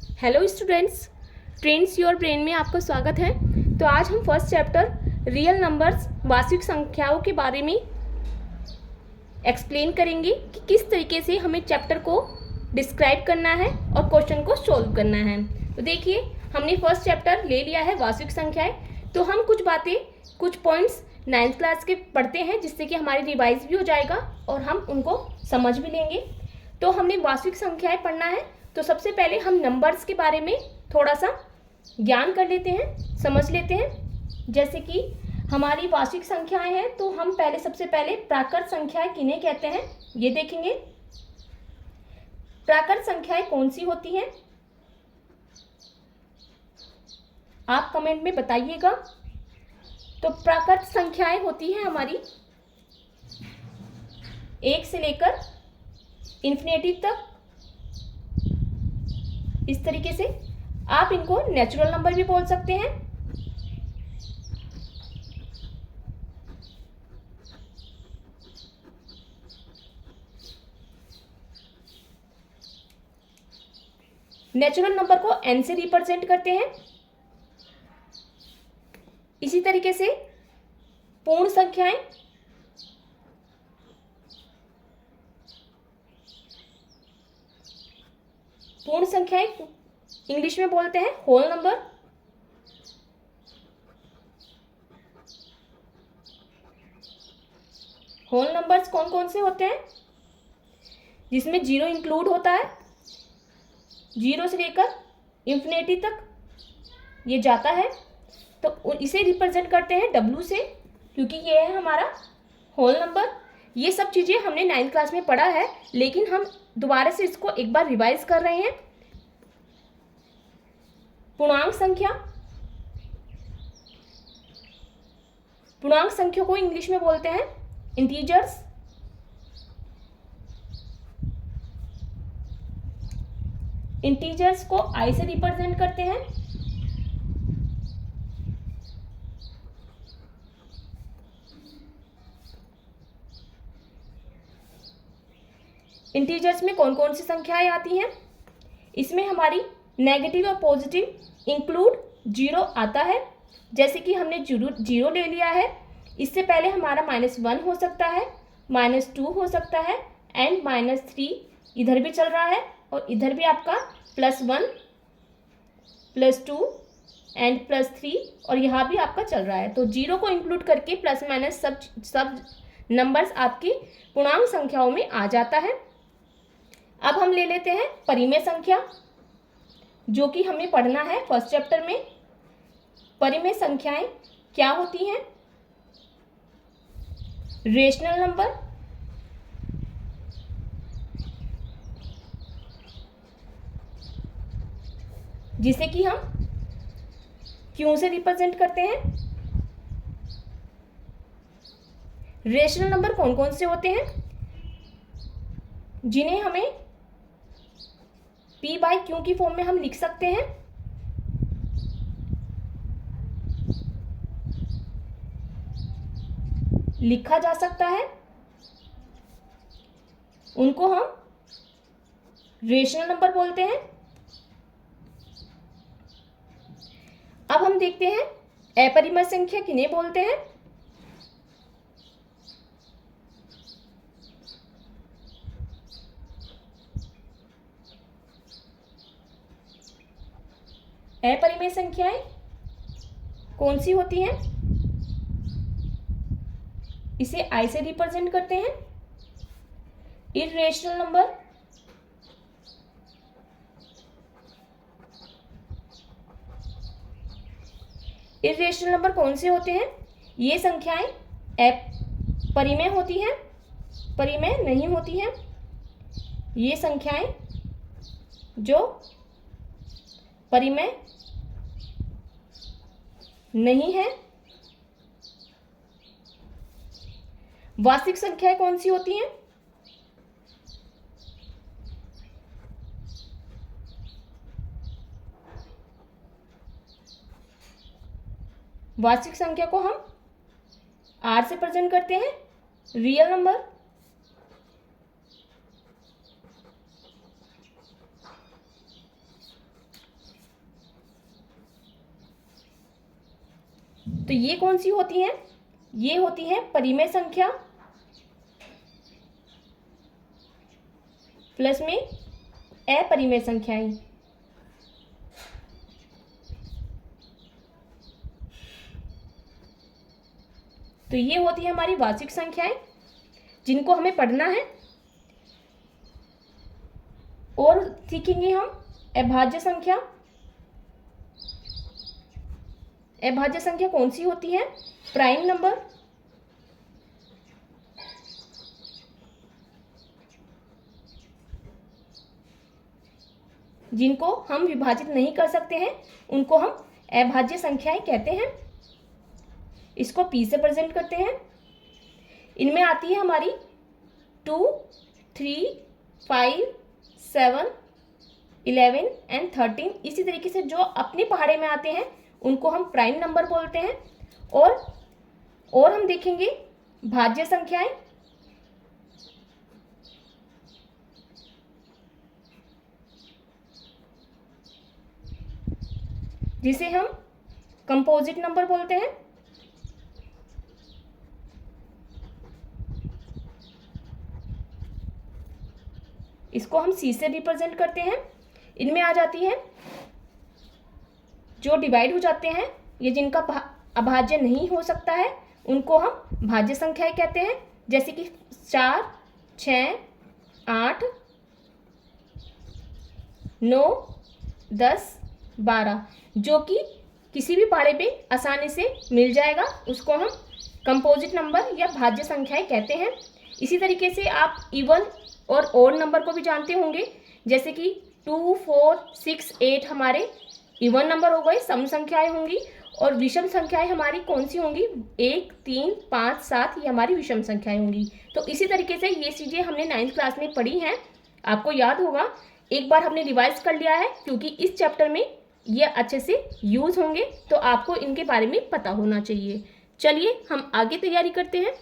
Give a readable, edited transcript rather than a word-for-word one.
Hello students, trends your brain में आपका स्वागत है। तो आज हम फर्स्ट चैप्टर रियल नंबर्स वास्तविक संख्याओं के बारे में एक्सप्लेन करेंगे कि किस तरीके से हमें चैप्टर को डिस्क्राइब करना है और क्वेश्चन को सॉल्व करना है। तो देखिए, हमने फर्स्ट चैप्टर ले लिया है वास्तविक संख्याएं। तो हम कुछ बातें, कुछ पॉइंट्स 9th क्लास के पढ़ते हैं जिससे कि हमारी रिवाइज भी हो जाएगा और हम उनको समझ भी लेंगे। तो हमने वास्तविक संख्याएं पढ़ना है, तो सबसे पहले हम नंबर्स के बारे में थोड़ा सा ज्ञान कर लेते हैं, समझ लेते हैं। जैसे कि हमारी वास्तविक संख्याएं हैं, तो हम सबसे पहले प्राकृत संख्याएं किन्हें कहते हैं ये देखेंगे। प्राकृत संख्याएं कौन सी होती हैं, आप कमेंट में बताइएगा। तो प्राकृत संख्याएं होती हैं हमारी 1 से लेकर इन्फिनिटी तक। इस तरीके से आप इनको नेचुरल नंबर भी बोल सकते हैं। नेचुरल नंबर को n से रिप्रेजेंट करते हैं। इसी तरीके से पूर्ण संख्याएं, पूर्ण संख्याएं इंग्लिश में बोलते हैं होल नंबर। होल नंबर्स कौन कौन से होते हैं, जिसमें 0 इंक्लूड होता है। 0 से लेकर इन्फिनिटी तक ये जाता है, तो इसे रिप्रेजेंट करते हैं W से, क्योंकि ये है हमारा होल नंबर। ये सब चीज़ें हमने 9th क्लास में पढ़ा है, लेकिन हम दोबारा से इसको एक बार रिवाइज कर रहे हैं। पूर्णांक संख्या, पूर्णांक संख्या को इंग्लिश में बोलते हैं इंटीजर्स। इंटीजर्स को I से रिप्रेजेंट करते हैं। इंटीजर्स में कौन कौन सी संख्याएं आती हैं, इसमें हमारी नेगेटिव और पॉजिटिव इंक्लूड 0 आता है। जैसे कि हमने 0 ले लिया है, इससे पहले हमारा -1 हो सकता है, -2 हो सकता है, एंड -3 इधर भी चल रहा है, और इधर भी आपका +1, +2 एंड +3, और यहाँ भी आपका चल रहा है। तो 0 को इंक्लूड करके प्लस माइनस सब नंबर्स आपकी पूर्णांक संख्याओं में आ जाता है। अब हम ले लेते हैं परिमेय संख्या, जो कि हमें पढ़ना है फर्स्ट चैप्टर में। परिमेय संख्याएं क्या होती हैं, रेशनल नंबर, जिसे कि हम क्यों से रिप्रेजेंट करते हैं। रेशनल नंबर कौन कौन से होते हैं, जिन्हें हमें p/q की फॉर्म में हम लिख सकते हैं। लिखा जा सकता है, उनको हम रेशनल नंबर बोलते हैं। अब हम देखते हैं अपरिमेय संख्या किन्हें बोलते हैं। अपरिमेय संख्याएं कौन सी होती हैं, इसे I से रिप्रेजेंट करते हैं। इर्रेशनल नंबर, इर्रेशनल नंबर कौन से होते हैं, ये संख्याएं परिमेय होती हैं, परिमेय नहीं होती हैं। ये संख्याएं जो परिमेय नहीं है। वास्तविक संख्याएं कौन सी होती हैं, वास्तविक संख्या को हम R से प्रेजेंट करते हैं। रियल नंबर, तो ये कौन सी होती हैं? ये होती हैं परिमेय संख्या प्लस में अपरिमेय संख्याएं। तो ये होती है हमारी वार्षिक संख्याएं जिनको हमें पढ़ना है। और सीखेंगे हम अभाज्य संख्या। अभाज्य संख्या कौन सी होती है? प्राइम नंबर, जिनको हम विभाजित नहीं कर सकते हैं उनको हम अभाज्य संख्याएं कहते हैं। इसको p से प्रेजेंट करते हैं। इनमें आती है हमारी 2, 3, 5, 7, 11 एंड 13। इसी तरीके से जो अपने पहाड़े में आते हैं उनको हम प्राइम नंबर बोलते हैं। और हम देखेंगे भाज्य संख्याएं। जिसे हम कंपोजिट नंबर बोलते हैं। इसको हम C से रिप्रेजेंट करते हैं। इनमें आ जाती है जो डिवाइड हो जाते हैं, ये जिनका अभाज्य नहीं हो सकता है उनको हम भाज्य संख्याएं कहते हैं। जैसे कि 4, 6, 8, 9, 10, 12, जो कि किसी भी पहाड़े पे आसानी से मिल जाएगा, उसको हम कंपोजिट नंबर या भाज्य संख्याएं कहते हैं। इसी तरीके से आप इवन और ओड नंबर को भी जानते होंगे। जैसे कि 2, 4, 6, 8 हमारे इवन नंबर हो गए, सम संख्याएं होंगी। और विषम संख्याएं हमारी कौन सी होंगी? 1, 3, 5, 7 ये हमारी विषम संख्याएं होंगी। तो इसी तरीके से ये चीज़ें हमने 9th क्लास में पढ़ी हैं, आपको याद होगा। एक बार हमने रिवाइज कर लिया है क्योंकि इस चैप्टर में ये अच्छे से यूज़ होंगे, तो आपको इनके बारे में पता होना चाहिए। चलिए हम आगे तैयारी करते हैं।